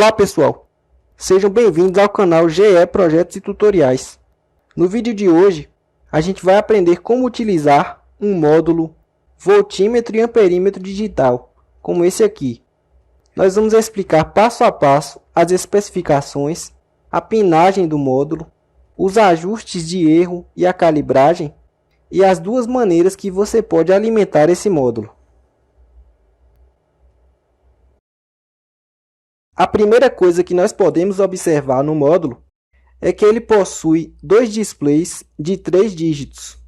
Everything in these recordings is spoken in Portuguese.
Olá pessoal, sejam bem-vindos ao canal GE Projetos e Tutoriais. No vídeo de hoje, a gente vai aprender como utilizar um módulo voltímetro e amperímetro digital, como esse aqui. Nós vamos explicar passo a passo as especificações, a pinagem do módulo, os ajustes de erro e a calibragem, e as duas maneiras que você pode alimentar esse módulo. A primeira coisa que nós podemos observar no módulo é que ele possui dois displays de 3 dígitos.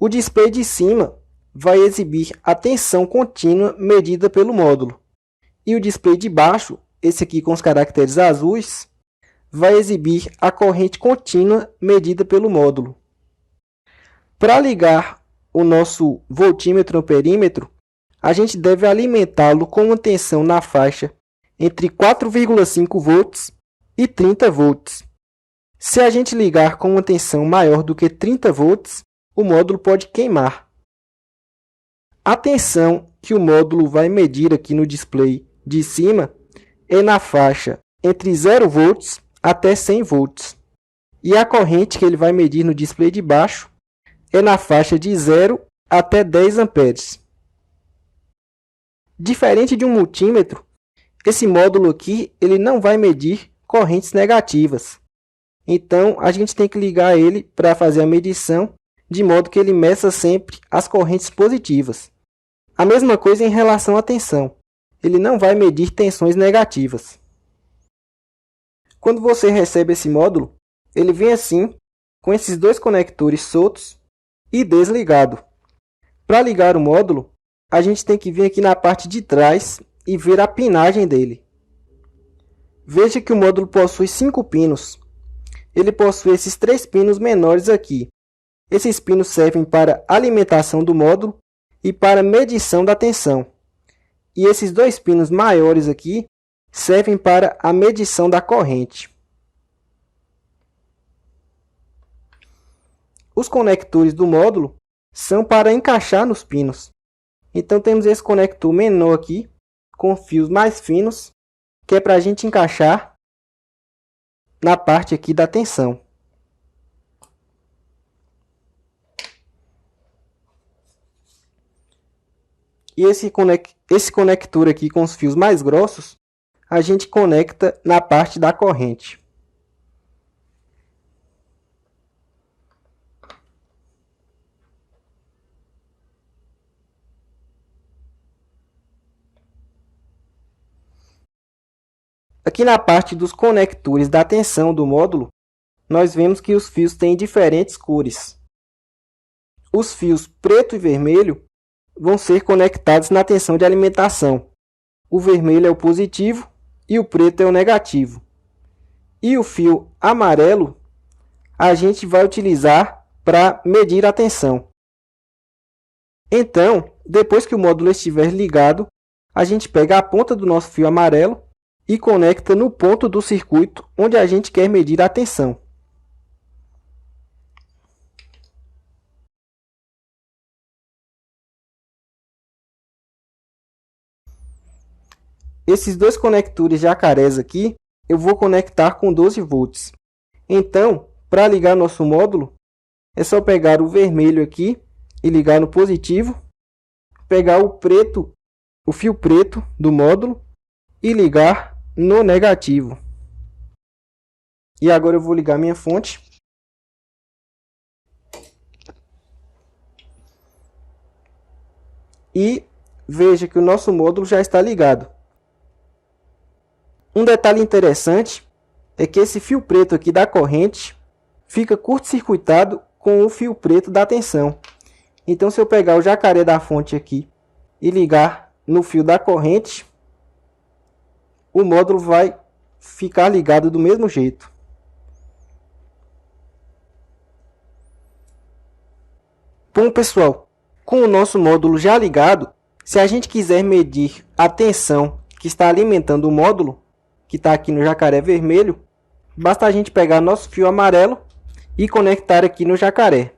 O display de cima vai exibir a tensão contínua medida pelo módulo. E o display de baixo, esse aqui com os caracteres azuis, vai exibir a corrente contínua medida pelo módulo. Para ligar o nosso voltímetro amperímetro, a gente deve alimentá-lo com uma tensão na faixa entre 4,5 volts e 30 volts. Se a gente ligar com uma tensão maior do que 30 volts, o módulo pode queimar. A tensão que o módulo vai medir aqui no display de cima é na faixa entre 0 volts até 100 volts. E a corrente que ele vai medir no display de baixo é na faixa de 0 até 10 amperes. Diferente de um multímetro, esse módulo aqui ele não vai medir correntes negativas. Então, a gente tem que ligar ele para fazer a medição, de modo que ele meça sempre as correntes positivas. A mesma coisa em relação à tensão. Ele não vai medir tensões negativas. Quando você recebe esse módulo, ele vem assim, com esses dois conectores soltos e desligado. Para ligar o módulo, a gente tem que vir aqui na parte de trás e ver a pinagem dele. Veja que o módulo possui 5 pinos. Ele possui esses 3 pinos menores aqui. Esses pinos servem para alimentação do módulo e para medição da tensão. E esses 2 pinos maiores aqui servem para a medição da corrente. Os conectores do módulo são para encaixar nos pinos. Então temos esse conector menor aqui, com fios mais finos, que é para a gente encaixar na parte aqui da tensão. E esse conector aqui com os fios mais grossos, a gente conecta na parte da corrente. Aqui na parte dos conectores da tensão do módulo, nós vemos que os fios têm diferentes cores. Os fios preto e vermelho vão ser conectados na tensão de alimentação. O vermelho é o positivo e o preto é o negativo. E o fio amarelo a gente vai utilizar para medir a tensão. Então, depois que o módulo estiver ligado, a gente pega a ponta do nosso fio amarelo e conecta no ponto do circuito onde a gente quer medir a tensão. Esses dois conectores jacarés aqui, eu vou conectar com 12 volts. Então, para ligar nosso módulo, é só pegar o vermelho aqui e ligar no positivo, pegar o fio preto do módulo e ligar no negativo. E agora eu vou ligar minha fonte. E veja que o nosso módulo já está ligado. Um detalhe interessante é que esse fio preto aqui da corrente fica curto-circuitado com o fio preto da tensão. Então, se eu pegar o jacaré da fonte aqui e ligar no fio da corrente, o módulo vai ficar ligado do mesmo jeito. Bom, pessoal, com o nosso módulo já ligado, se a gente quiser medir a tensão que está alimentando o módulo, que está aqui no jacaré vermelho, basta a gente pegar nosso fio amarelo e conectar aqui no jacaré.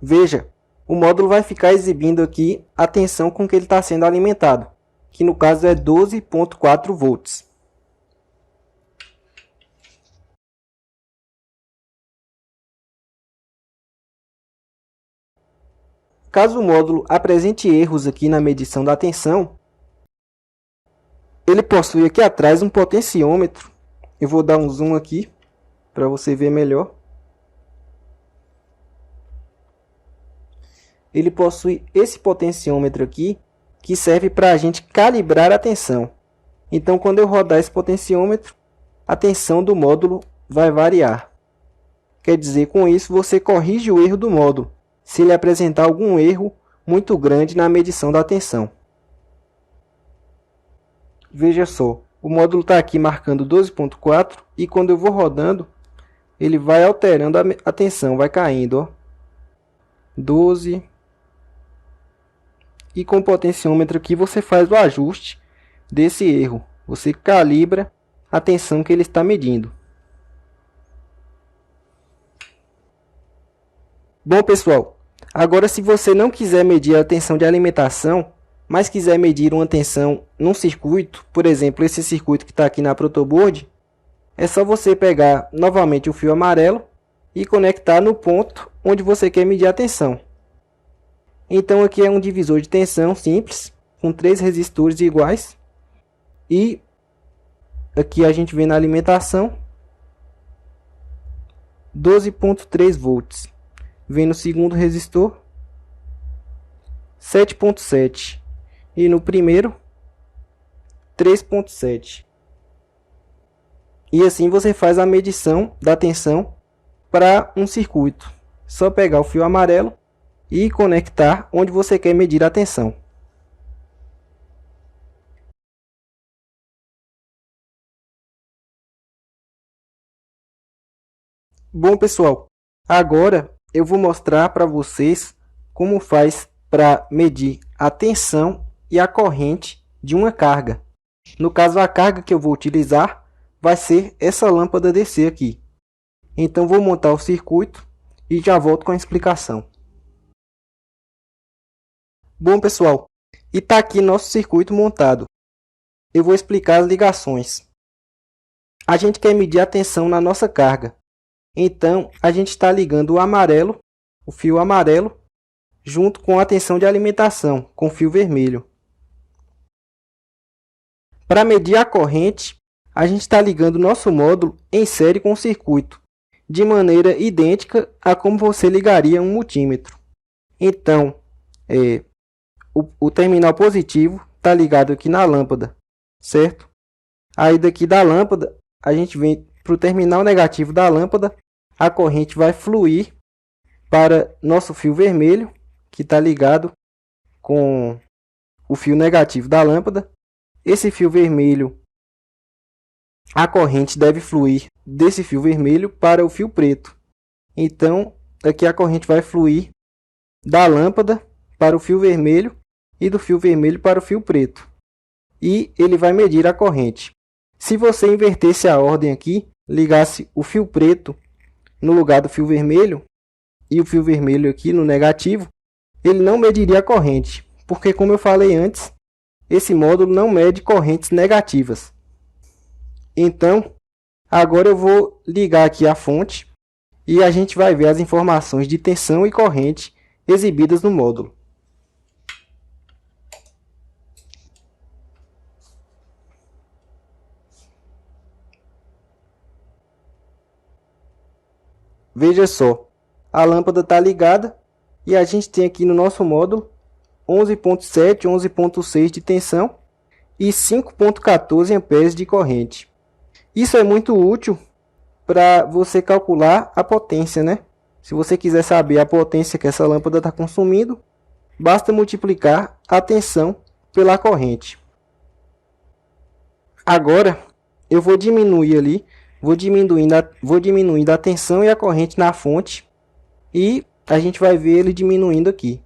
Veja, o módulo vai ficar exibindo aqui a tensão com que ele está sendo alimentado, que no caso é 12,4 volts. Caso o módulo apresente erros aqui na medição da tensão, ele possui aqui atrás um potenciômetro. Eu vou dar um zoom aqui para você ver melhor. Ele possui esse potenciômetro aqui, que serve para a gente calibrar a tensão. Então, quando eu rodar esse potenciômetro, a tensão do módulo vai variar. Quer dizer, com isso você corrige o erro do módulo, se ele apresentar algum erro muito grande na medição da tensão. Veja só, o módulo está aqui marcando 12,4 e quando eu vou rodando, ele vai alterando a tensão, vai caindo, ó. 12. E com o potenciômetro aqui você faz o ajuste desse erro. Você calibra a tensão que ele está medindo. Bom, pessoal, agora se você não quiser medir a tensão de alimentação, mas quiser medir uma tensão num circuito, por exemplo, esse circuito que está aqui na protoboard, é só você pegar novamente o fio amarelo e conectar no ponto onde você quer medir a tensão. Então aqui é um divisor de tensão simples, com 3 resistores iguais. E aqui a gente vê na alimentação 12,3 volts. Vem no segundo resistor 7,7 e no primeiro 3,7. E assim você faz a medição da tensão para um circuito. Só pegar o fio amarelo e conectar onde você quer medir a tensão. Bom, pessoal, agora eu vou mostrar para vocês como faz para medir a tensão e a corrente de uma carga. No caso, a carga que eu vou utilizar vai ser essa lâmpada DC aqui. Então, vou montar o circuito e já volto com a explicação. Bom, pessoal, e está aqui nosso circuito montado. Eu vou explicar as ligações. A gente quer medir a tensão na nossa carga. Então, a gente está ligando o fio amarelo, junto com a tensão de alimentação, com o fio vermelho. Para medir a corrente, a gente está ligando o nosso módulo em série com o circuito, de maneira idêntica a como você ligaria um multímetro. Então, o terminal positivo está ligado aqui na lâmpada, certo? Aí daqui da lâmpada, a gente vem para o terminal negativo da lâmpada, a corrente vai fluir para nosso fio vermelho, que está ligado com o fio negativo da lâmpada. Esse fio vermelho, a corrente deve fluir desse fio vermelho para o fio preto. Então, aqui a corrente vai fluir da lâmpada para o fio vermelho e do fio vermelho para o fio preto. E ele vai medir a corrente. Se você invertesse a ordem aqui, ligasse o fio preto no lugar do fio vermelho e o fio vermelho aqui no negativo, ele não mediria a corrente, porque como eu falei antes, esse módulo não mede correntes negativas. Então, agora eu vou ligar aqui a fonte e a gente vai ver as informações de tensão e corrente exibidas no módulo. Veja só, a lâmpada está ligada e a gente tem aqui no nosso módulo 11,7, 11,6 de tensão e 5,14 amperes de corrente. Isso é muito útil para você calcular a potência, né? Se você quiser saber a potência que essa lâmpada está consumindo, basta multiplicar a tensão pela corrente. Agora, eu vou diminuir ali, vou diminuindo a tensão e a corrente na fonte e a gente vai ver ele diminuindo aqui.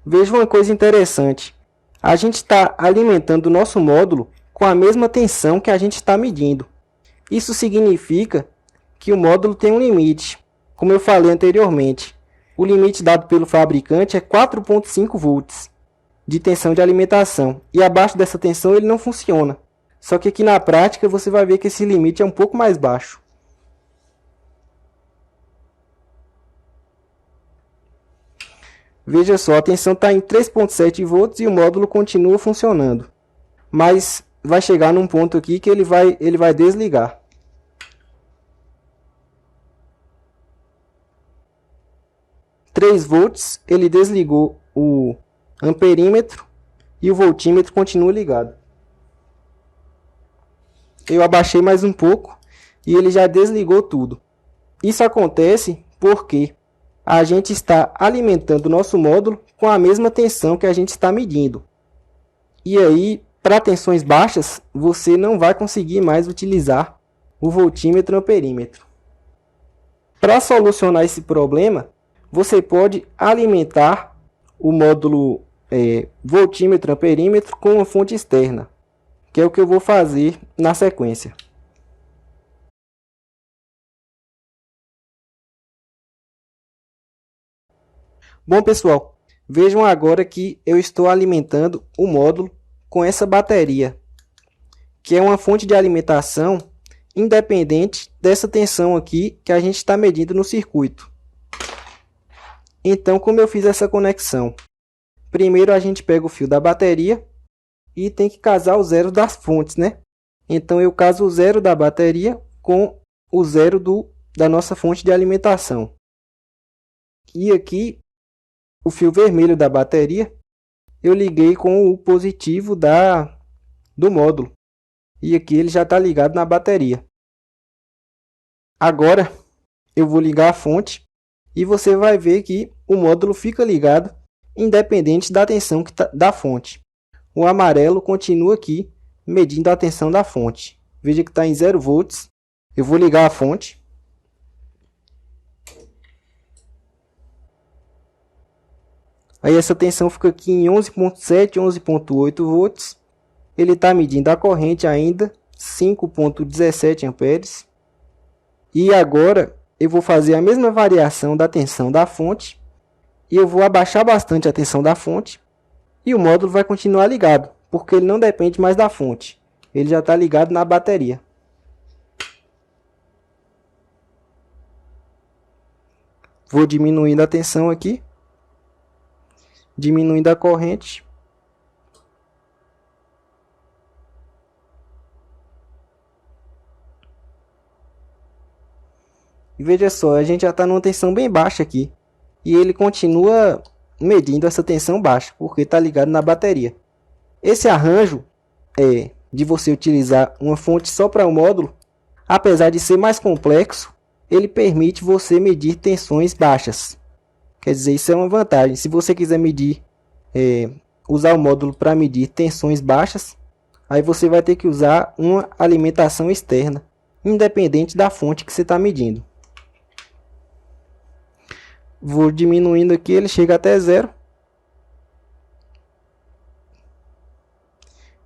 Veja uma coisa interessante. A gente está alimentando o nosso módulo com a mesma tensão que a gente está medindo. Isso significa que o módulo tem um limite. Como eu falei anteriormente, o limite dado pelo fabricante é 4,5 volts de tensão de alimentação. E abaixo dessa tensão ele não funciona. Só que aqui na prática você vai ver que esse limite é um pouco mais baixo. Veja só, a tensão está em 3,7 volts e o módulo continua funcionando. Mas vai chegar num ponto aqui que ele vai desligar. Três volts, ele desligou o amperímetro e o voltímetro continua ligado. Eu abaixei mais um pouco e ele já desligou tudo. Isso acontece porque a gente está alimentando o nosso módulo com a mesma tensão que a gente está medindo. E aí, para tensões baixas, você não vai conseguir mais utilizar o voltímetro e amperímetro. Para solucionar esse problema, você pode alimentar o módulo voltímetro e amperímetro com uma fonte externa, que é o que eu vou fazer na sequência. Bom, pessoal, vejam agora que eu estou alimentando o módulo com essa bateria, que é uma fonte de alimentação independente dessa tensão aqui que a gente está medindo no circuito. Então, como eu fiz essa conexão? Primeiro a gente pega o fio da bateria e tem que casar o zero das fontes, né? Então eu caso o zero da bateria com o zero da nossa fonte de alimentação. E aqui o fio vermelho da bateria eu liguei com o positivo do módulo. E aqui ele já está ligado na bateria. Agora eu vou ligar a fonte e você vai ver que o módulo fica ligado independente da tensão da fonte. O amarelo continua aqui medindo a tensão da fonte. Veja que está em 0 volts. Eu vou ligar a fonte. Aí essa tensão fica aqui em 11,7, 11,8 volts. Ele está medindo a corrente ainda, 5,17 amperes. E agora eu vou fazer a mesma variação da tensão da fonte. E eu vou abaixar bastante a tensão da fonte. E o módulo vai continuar ligado, porque ele não depende mais da fonte. Ele já está ligado na bateria. Vou diminuindo a tensão aqui. Diminuindo a corrente. E veja só, a gente já está numa tensão bem baixa aqui. E ele continua medindo essa tensão baixa, porque está ligado na bateria. Esse arranjo de você utilizar uma fonte só para o módulo, apesar de ser mais complexo, ele permite você medir tensões baixas. Quer dizer, isso é uma vantagem. Se você quiser medir, usar o módulo para medir tensões baixas, aí você vai ter que usar uma alimentação externa, independente da fonte que você está medindo. Vou diminuindo aqui, ele chega até 0.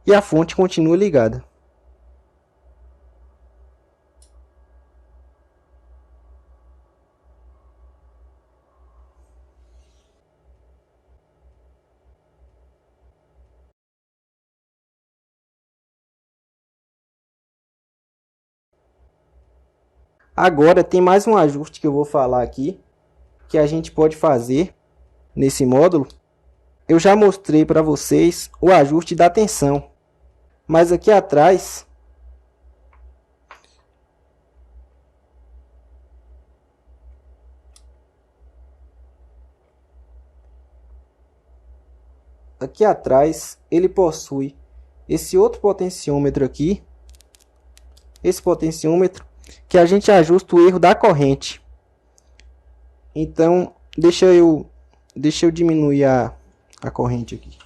E a fonte continua ligada. Agora tem mais um ajuste que eu vou falar aqui, que a gente pode fazer nesse módulo. Eu já mostrei para vocês o ajuste da tensão, mas aqui atrás ele possui esse outro potenciômetro aqui, esse potenciômetro que a gente ajusta o erro da corrente. Então, deixa eu diminuir a corrente aqui.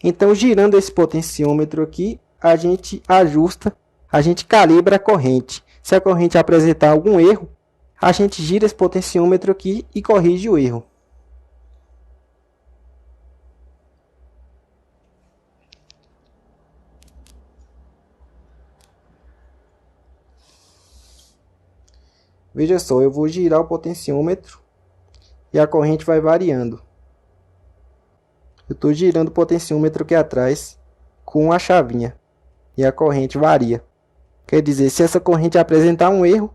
Então, girando esse potenciômetro aqui, a gente ajusta, a gente calibra a corrente. Se a corrente apresentar algum erro, a gente gira esse potenciômetro aqui e corrige o erro. Veja só, eu vou girar o potenciômetro e a corrente vai variando. Eu estou girando o potenciômetro aqui atrás com a chavinha e a corrente varia. Quer dizer, se essa corrente apresentar um erro,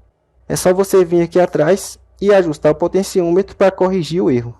é só você vir aqui atrás e ajustar o potenciômetro para corrigir o erro.